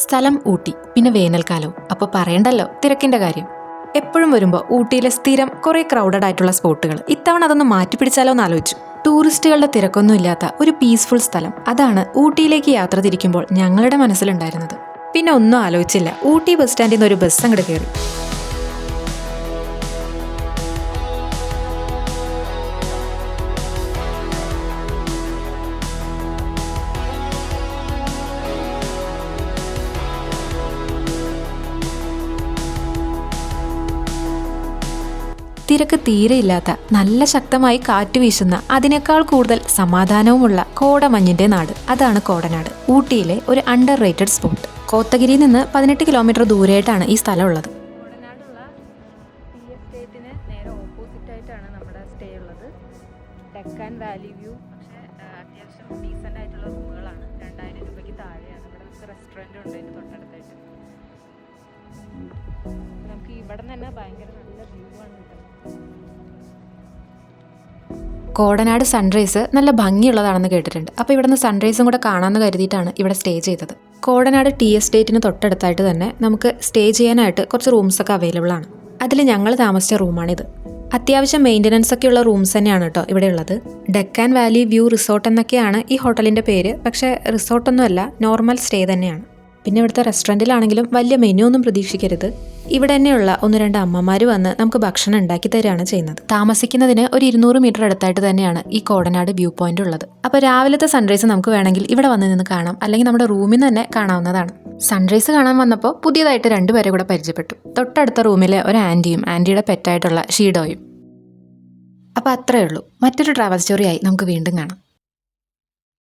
സ്ഥലം ഊട്ടി, പിന്നെ വേനൽക്കാലവും. അപ്പോൾ പറയണ്ടല്ലോ തിരക്കിന്റെ കാര്യം. എപ്പോഴും വരുമ്പോൾ ഊട്ടിയിലെ സ്ഥിരം കുറെ ക്രൗഡഡ് ആയിട്ടുള്ള സ്പോട്ടുകൾ ഇത്തവണ അതൊന്ന് മാറ്റിപ്പിടിച്ചാലോ എന്ന് ആലോചിച്ചു. ടൂറിസ്റ്റുകളുടെ തിരക്കൊന്നും ഇല്ലാത്ത ഒരു പീസ്ഫുൾ സ്ഥലം, അതാണ് ഊട്ടിയിലേക്ക് യാത്ര തിരിക്കുമ്പോൾ ഞങ്ങളുടെ മനസ്സിലുണ്ടായിരുന്നത്. പിന്നെ ഒന്നും ആലോചിച്ചില്ല, ഊട്ടി ബസ് സ്റ്റാൻഡിൽ നിന്ന് ഒരു ബസ് അങ്ങോട്ട് കയറി. തിരക്ക് തീരെയില്ലാത്ത, നല്ല ശക്തമായി കാറ്റ് വീശുന്ന, അതിനേക്കാൾ കൂടുതൽ സമാധാനവുമുള്ള കോടമഞ്ഞിന്റെ നാട്, അതാണ് കോടനാട്. ഊട്ടിയിലെ ഒരു അണ്ടർ റേറ്റഡ് സ്പോട്ട്. കോത്തഗിരിയിൽ നിന്ന് 18 കിലോമീറ്റർ ദൂരെയായിട്ടാണ് ഈ സ്ഥലം ഉള്ളത്. കോടനാടുള്ള ടീ എസ്റ്റേറ്റിന് നേരെ ഓപ്പോസിറ്റ് ആയിട്ടാണ് നമ്മുടെ സ്റ്റേ ഉള്ളത്. Deccan Valley view. പക്ഷേ അത്യാവശ്യം ഡീസൻ്റ് ആയിട്ടുള്ള റൂമുകളാണ്. 2000 രൂപയ്ക്ക് താഴെയാണ്. ഇവിടെ നമുക്ക് റെസ്റ്റോറൻറ്റ് ഉണ്ട് അതിന് തൊട്ടടുത്തായിട്ട്. നമുക്ക് ഇവിടെ നിന്ന് തന്നെ ഭയങ്കര നല്ല വ്യൂ ആണ് കിട്ടുന്നത്. കോടനാട് സൺറൈസ് നല്ല ഭംഗിയുള്ളതാണെന്ന് കേട്ടിട്ടുണ്ട്. അപ്പോൾ ഇവിടുന്ന് സൺറൈസും കൂടെ കാണാമെന്ന് കരുതിയിട്ടാണ് ഇവിടെ സ്റ്റേ ചെയ്തത്. കോടനാട് ടീ എസ്റ്റേറ്റിന് തൊട്ടടുത്തായിട്ട് തന്നെ നമുക്ക് സ്റ്റേ ചെയ്യാനായിട്ട് കുറച്ച് റൂംസൊക്കെ അവൈലബിൾ ആണ്. അതിൽ ഞങ്ങൾ താമസിച്ച റൂമാണിത്. അത്യാവശ്യം മെയിൻ്റനൻസ് ഒക്കെയുള്ള റൂംസ് തന്നെയാണ് കേട്ടോ ഇവിടെ ഉള്ളത്. ഡെക്കാൻ വാലി വ്യൂ റിസോർട്ട് എന്നൊക്കെയാണ് ഈ ഹോട്ടലിൻ്റെ പേര്. പക്ഷേ റിസോർട്ടൊന്നുമല്ല, നോർമൽ സ്റ്റേ തന്നെയാണ്. പിന്നെ ഇവിടുത്തെ റെസ്റ്റോറൻറ്റിലാണെങ്കിലും വലിയ മെനു ഒന്നും പ്രതീക്ഷിക്കരുത്. ഇവിടെ തന്നെയുള്ള 1-2 അമ്മമാർ വന്ന് നമുക്ക് ഭക്ഷണം ഉണ്ടാക്കി തരികയാണ് ചെയ്യുന്നത്. താമസിക്കുന്നതിന് ഒരു 200 മീറ്റർ അടുത്തായിട്ട് തന്നെയാണ് ഈ കോടനാട് വ്യൂ പോയിന്റ് ഉള്ളത്. അപ്പോൾ രാവിലത്തെ സൺറൈസ് നമുക്ക് വേണമെങ്കിൽ ഇവിടെ വന്ന് നിന്ന് കാണാം, അല്ലെങ്കിൽ നമ്മുടെ റൂമിൽ നിന്ന് തന്നെ കാണാവുന്നതാണ്. സൺറൈസ് കാണാൻ വന്നപ്പോൾ പുതിയതായിട്ട് 2 പേരെ കൂടെ പരിചയപ്പെട്ടു. തൊട്ടടുത്ത റൂമിലെ ഒരു ആൻറ്റിയും ആൻറ്റിയുടെ പെറ്റായിട്ടുള്ള ഷീഡോയും. അപ്പോൾ അത്രയേ ഉള്ളൂ. മറ്റൊരു ട്രാവൽ സ്റ്റോറിയായി നമുക്ക് വീണ്ടും കാണാം.